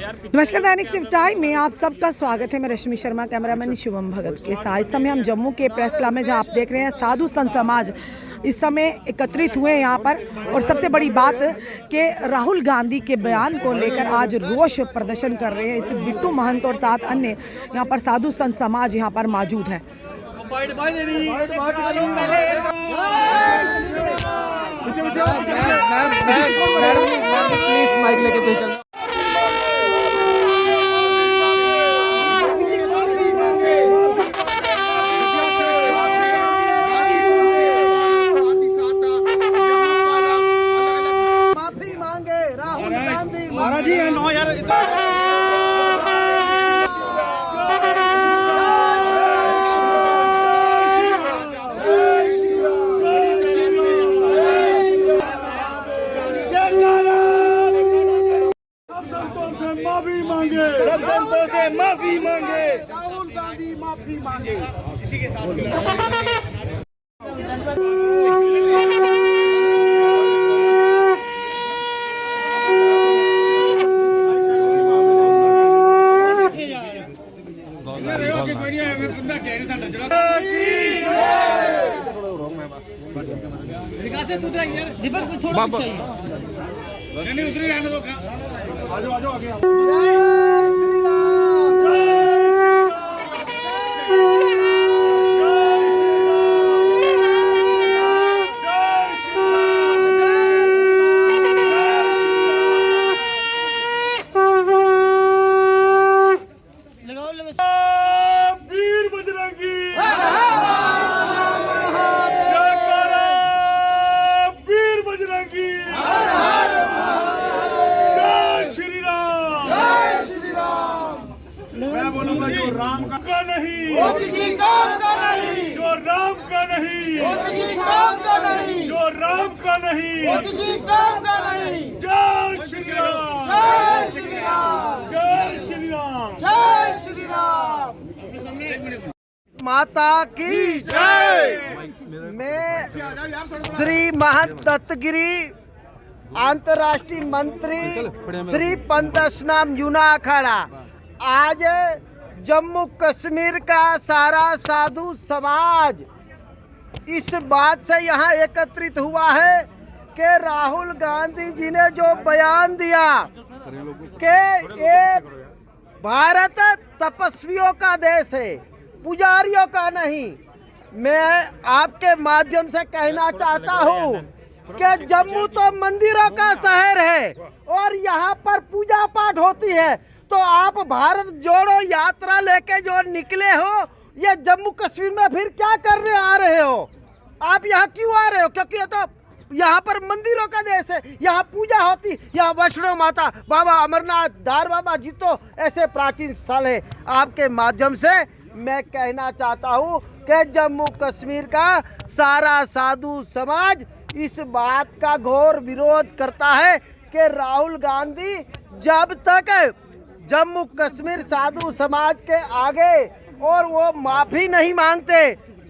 नमस्कार, दैनिक शिव टाइम में आप सबका स्वागत है। मैं रश्मि शर्मा, कैमरामैन शुभम भगत के साथ। इस समय हम जम्मू के प्रेस क्लब में, जहां आप देख रहे हैं साधु संत समाज इस समय एकत्रित हुए हैं यहाँ पर। और सबसे बड़ी बात कि राहुल गांधी के बयान को लेकर आज रोष प्रदर्शन कर रहे हैं। इस बिट्टू महंत और साथ अन्य यहाँ पर साधु संत समाज यहाँ पर मौजूद है। प्लीज माइक लेके चलना। माफी मांगे राहुल गांधी महाराज जी। नो यार माफी मांगे, सब संतों से माफी मांगे, राहुल गांधी माफी मांगे। इसी के साथ दीपक थोड़ा नहीं उतरी रहने दो। आजो आजो आगे आओ। वीर बजरंगी, वीर बजरंगी, मैं बोलूंगा जो राम का नहीं वो किसी काम का नहीं, जो राम का नहीं वो किसी काम का नहीं, जो राम का नहीं वो किसी काम का नहीं। जय श्री राम, जय श्री राम, जय श्री राम, जय श्री राम। माता की जय। मैं श्री महंत दत्तगिरी अंतर्राष्ट्रीय मंत्री श्री पंदसनाम यूना अखाड़ा आज जम्मू कश्मीर का सारा साधु समाज इस बात से यहाँ एकत्रित हुआ है कि राहुल गांधी जी ने जो बयान दिया कि ये भारत तपस्वियों का देश है, पुजारियों का नहीं। मैं आपके माध्यम से कहना चाहता हूँ कि जम्मू तो मंदिरों का शहर है और यहाँ पर पूजा पाठ होती है। तो आप भारत जोड़ो यात्रा लेके जो निकले हो, ये जम्मू कश्मीर में फिर क्या करने आ रहे हो? आप यहाँ क्यों आ रहे हो? क्योंकि ये तो यहाँ पर मंदिरों का देश है, यहाँ पूजा होती, यहाँ वैष्णो माता, बाबा अमरनाथ, दार बाबा जी तो ऐसे प्राचीन स्थल है। आपके माध्यम से मैं कहना चाहता हूँ कि जम्मू कश्मीर का सारा साधु समाज इस बात का घोर विरोध करता है कि राहुल गांधी जब तक जम्मू कश्मीर साधु समाज के आगे और वो माफी नहीं मांगते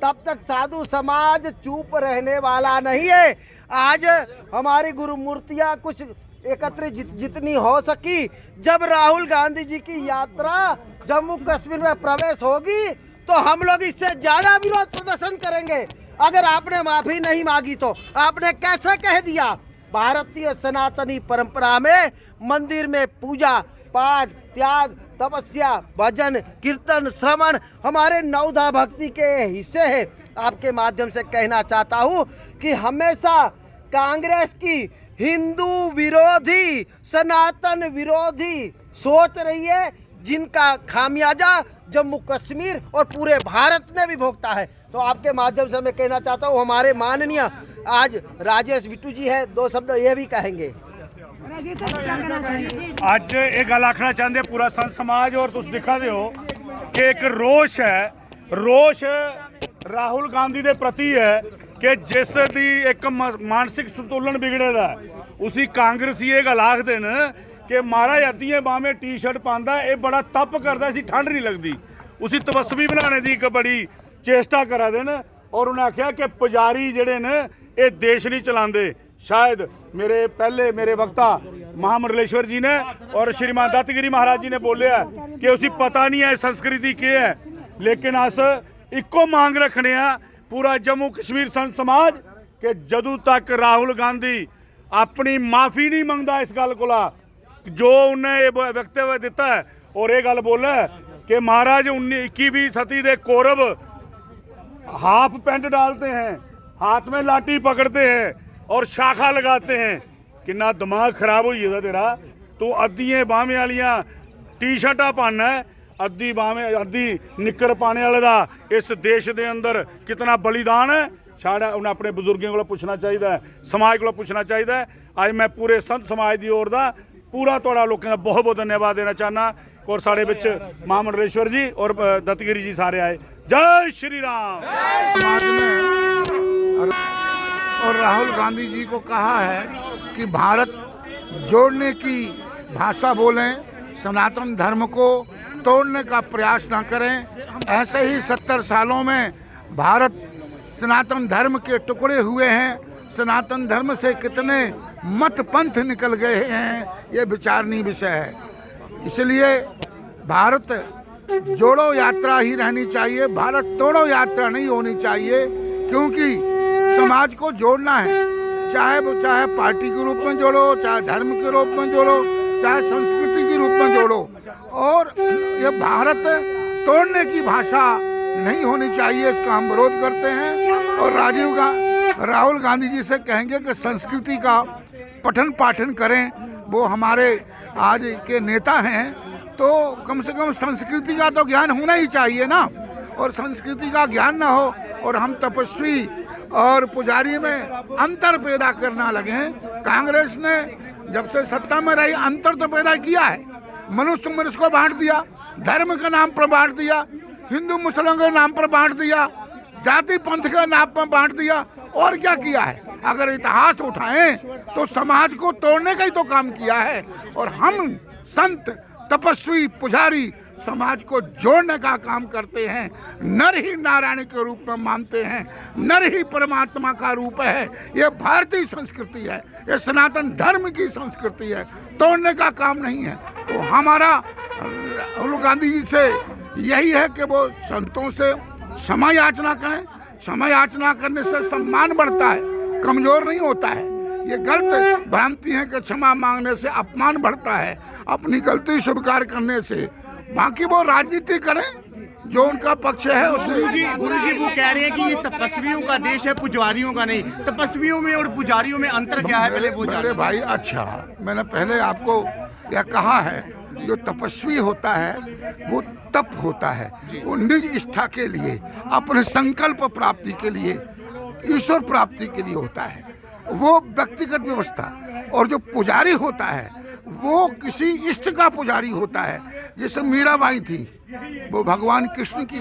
तब तक साधु समाज चुप रहने वाला नहीं है। आज हमारी गुरु मूर्तियाँ कुछ एकत्रित जितनी हो सकी, जब राहुल गांधी जी की यात्रा जम्मू कश्मीर में प्रवेश होगी तो हम लोग इससे ज्यादा विरोध प्रदर्शन करेंगे। अगर आपने माफी नहीं मांगी तो आपने कैसे कह दिया? भारतीय सनातनी परंपरा में मंदिर में पूजा पाठ, त्याग, तपस्या, भजन, कीर्तन, श्रवण हमारे नवधा भक्ति के हिस्से है। आपके माध्यम से कहना चाहता हूँ कि हमेशा कांग्रेस की हिंदू विरोधी, सनातन विरोधी सोच रही है, जिनका खामियाजा जम्मू कश्मीर और पूरे भारत ने भी भोगता है। तो आपके माध्यम से मैं कहना चाहता हूँ, हमारे माननीय आज राजेश बिट्टू जी है, दो शब्द ये भी कहेंगे। आज ये गल आखना चाहते पूरा संत समाज और तुम दिखा दे हो कि एक रोष है, रोष राहुल गांधी के प्रति है कि जिस दी एक मानसिक संतुलन बिगड़ेदा उसी कांग्रेस ये गल आख देन कि महाराज अद्धियां बाहें टी शर्ट पांदा, ये बड़ा तप करदा सी, ठंड नहीं लगती, उसी तपस्वी बनाने की एक बड़ी चेष्टा करा देन। और उन्हें आख्या कि पुजारी जड़े ने ये देश नहीं चलाते। शायद मेरे पहले मेरे वक्ता महामंडलेश्वर जी ने और श्रीमान दत्तगिरी महाराज जी ने बोलिया कि उसी पता नहीं है संस्कृति क्या है, लेकिन अस इको मांग रखने पूरा जम्मू कश्मीर संत समाज कि जदों तक राहुल गांधी अपनी माफ़ी नहीं मंगता इस गल को जो उन्हें ये वक्तव्य दिता है और ये गल बोला कि महाराज 21वीं सदी के कौरव हाफ पैंट डालते हैं, हाथ में लाठी पकड़ते हैं और शाखा लगाते हैं। कितना दिमाग खराब हो गया तेरा, तू अद्धियां बाहें वालियां टी शर्टा पाना है, अद्धी बाहें अद्धी निक्कर पाने वाले का इस देश के अंदर कितना बलिदान है। साढ़ा उन्हें अपने बुजुर्गों को पूछना चाहिए, समाज को पूछना चाहिए। आज मैं पूरे संत समाज की ओर का पूरा थोड़ा लोगों का बहुत बहुत धन्यवाद देना चाहना। और साढ़े बिच महामंडलेश्वर जी और दत्तगिरी जी सारे आए। जय श्री राम। समाज ने और राहुल गांधी जी को कहा है कि भारत जोड़ने की भाषा बोलें, सनातन धर्म को तोड़ने का प्रयास ना करें। ऐसे ही 70 सालों में भारत सनातन धर्म के टुकड़े हुए हैं। सनातन धर्म से कितने मत पंथ निकल गए हैं, ये विचारणीय विषय है। इसलिए भारत जोड़ो यात्रा ही रहनी चाहिए, भारत तोड़ो यात्रा नहीं होनी चाहिए, क्योंकि समाज को जोड़ना है। चाहे वो चाहे पार्टी के रूप में जोड़ो, चाहे धर्म के रूप में जोड़ो, चाहे संस्कृति के रूप में जोड़ो, और ये भारत तोड़ने की भाषा नहीं होनी चाहिए। इसका हम विरोध करते हैं और राहुल गांधी जी से कहेंगे कि संस्कृति का पठन पाठन करें। वो हमारे आज के नेता हैं, तो कम से कम संस्कृति का तो ज्ञान होना ही चाहिए ना। और संस्कृति का ज्ञान ना हो और हम तपस्वी और पुजारी में अंतर पैदा करना लगे। कांग्रेस ने जब से सत्ता में रही अंतर तो पैदा किया है, मनुष्य को बांट दिया, धर्म के नाम पर बांट दिया, हिंदू मुसलमान के नाम पर बांट दिया, जाति पंथ के नाम पर बांट दिया, और क्या किया है? अगर इतिहास उठाएं तो समाज को तोड़ने का ही तो काम किया है। और हम संत तपस्वी पुजारी समाज को जोड़ने का काम करते हैं। नर ही नारायण के रूप में मानते हैं, नर ही परमात्मा का रूप है। ये भारतीय संस्कृति है, ये सनातन धर्म की संस्कृति है, तोड़ने का काम नहीं है। तो हमारा राहुल गांधी जी से यही है कि वो संतों से क्षमा याचना करें। क्षमा याचना करने से सम्मान बढ़ता है, कमजोर नहीं होता है। ये गलत भ्रांति है कि क्षमा मांगने से अपमान बढ़ता है, अपनी गलती स्वीकार करने से। बाकी वो राजनीति करें, जो उनका पक्ष है उसे। गुरुजी वो कह रहे हैं कि ये तपस्वियों का देश है, पुजारियों का नहीं। तपस्वियों में और पुजारियों में अंतर क्या है? पहले वो मेरे भाई, अच्छा मैंने पहले आपको यह कहा है, जो तपस्वी होता है वो तप होता है, वो निज इष्टा के लिए, अपने संकल्प प्राप्ति के लिए, ईश्वर प्राप्ति के लिए होता है, वो व्यक्तिगत व्यवस्था। और जो पुजारी होता है वो किसी इष्ट का पुजारी होता है। जैसे मीराबाई थी, वो भगवान कृष्ण की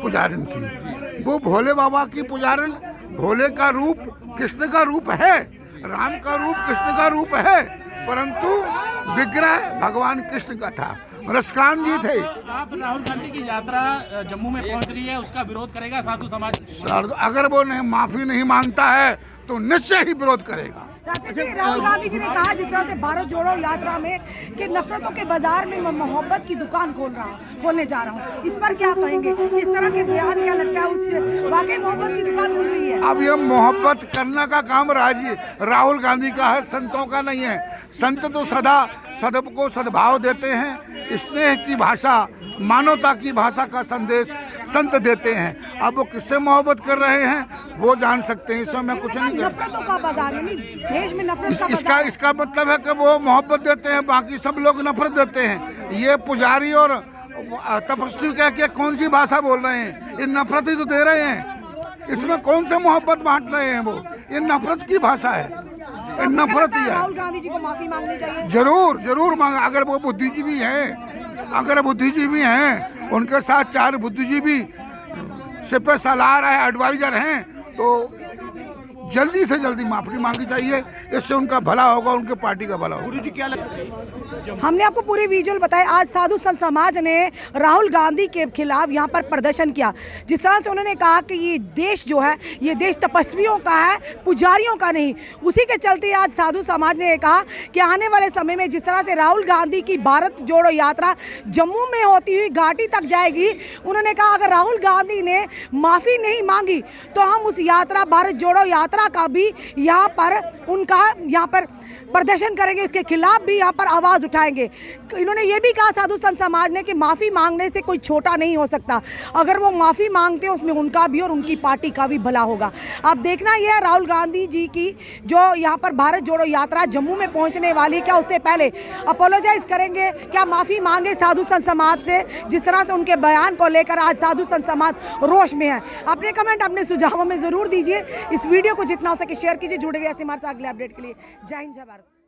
पुजारिन थी, वो भोले बाबा की पुजारिन। भोले का रूप कृष्ण का रूप है, राम का रूप कृष्ण का रूप है, परंतु विग्रह भगवान कृष्ण का था। रसकान जी थे। आप राहुल गांधी की यात्रा जम्मू में पहुंच रही है, उसका विरोध करेगा साधु समाज? अगर वो माफी नहीं मांगता है तो निश्चय ही विरोध करेगा। राहुल गांधी जी ने कहा जिस तरह से भारत जोड़ो यात्रा में कि नफरतों के बाजार में मोहब्बत की दुकान खोलने जा रहा हूँ, इस पर क्या कहेंगे? इस तरह के बयान क्या लगता है उससे वाकई मोहब्बत की दुकान खुल रही है? अब ये मोहब्बत करने का काम राहुल गांधी का है, संतों का नहीं है। संत तो सदा सबको सद्भाव देते हैं, स्नेह की भाषा, मानवता की भाषा का संदेश संत देते हैं। अब वो किससे मोहब्बत कर रहे हैं वो जान सकते हैं, इसमें मैं कुछ नहीं कर। नफरतों का बाजार है, देश में नफरत इसका मतलब है कि वो मोहब्बत देते हैं, बाकी सब लोग नफरत देते हैं। ये पुजारी और तपस्वी कह के कौन सी भाषा बोल रहे हैं? ये नफरत ही तो दे रहे हैं, इसमें कौन से मोहब्बत बांट रहे हैं? वो ये नफरत की भाषा है, ये नफरत ही है। राहुल गांधी जी को माफी मांगनी चाहिए। जरूर मांगा। अगर वो बुद्धिजीवी हैं, उनके साथ 4 बुद्धिजीवी सिपह सलार है, एडवाइजर हैं, तो जल्दी से जल्दी माफी मांगी चाहिए। इससे उनका भला होगा, उनके पार्टी का भला होगा। गुरु जी क्या लगता है? हमने आपको पूरी विजुअल बताए। आज साधु संत समाज ने राहुल गांधी के खिलाफ यहाँ पर प्रदर्शन किया। जिस तरह से उन्होंने कहा कि ये देश जो है ये देश तपस्वियों का है, पुजारियों का नहीं। उसी के चलते आज साधु समाज ने कहा कि आने वाले समय में जिस तरह से राहुल गांधी की भारत जोड़ो यात्रा जम्मू में होती हुई घाटी तक जाएगी, उन्होंने कहा अगर राहुल गांधी ने माफ़ी नहीं मांगी तो हम उस यात्रा भारत जोड़ो यात्रा का भी यहाँ पर उनका यहाँ पर प्रदर्शन करेंगे, उसके खिलाफ भी यहाँ पर आवाज़ उठाएंगे। इन्होंने ये भी कहा साधु संत समाज ने कि माफ़ी मांगने से कोई छोटा नहीं हो सकता। अगर वो माफ़ी मांगते हैं उसमें उनका भी और उनकी पार्टी का भी भला होगा। अब देखना यह है राहुल गांधी जी की जो यहाँ पर भारत जोड़ो यात्रा जम्मू में पहुँचने वाली है, क्या उससे पहले अपोलोजाइज करेंगे, क्या माफ़ी मांगे साधु संत समाज से, जिस तरह से उनके बयान को लेकर आज साधु संत समाज रोष में है। अपने कमेंट अपने सुझावों में ज़रूर दीजिए। इस वीडियो को जितना हो सके शेयर कीजिए। जुड़े रहिए हमारे साथ अगले अपडेट के लिए। जय हिंद, जय भारत।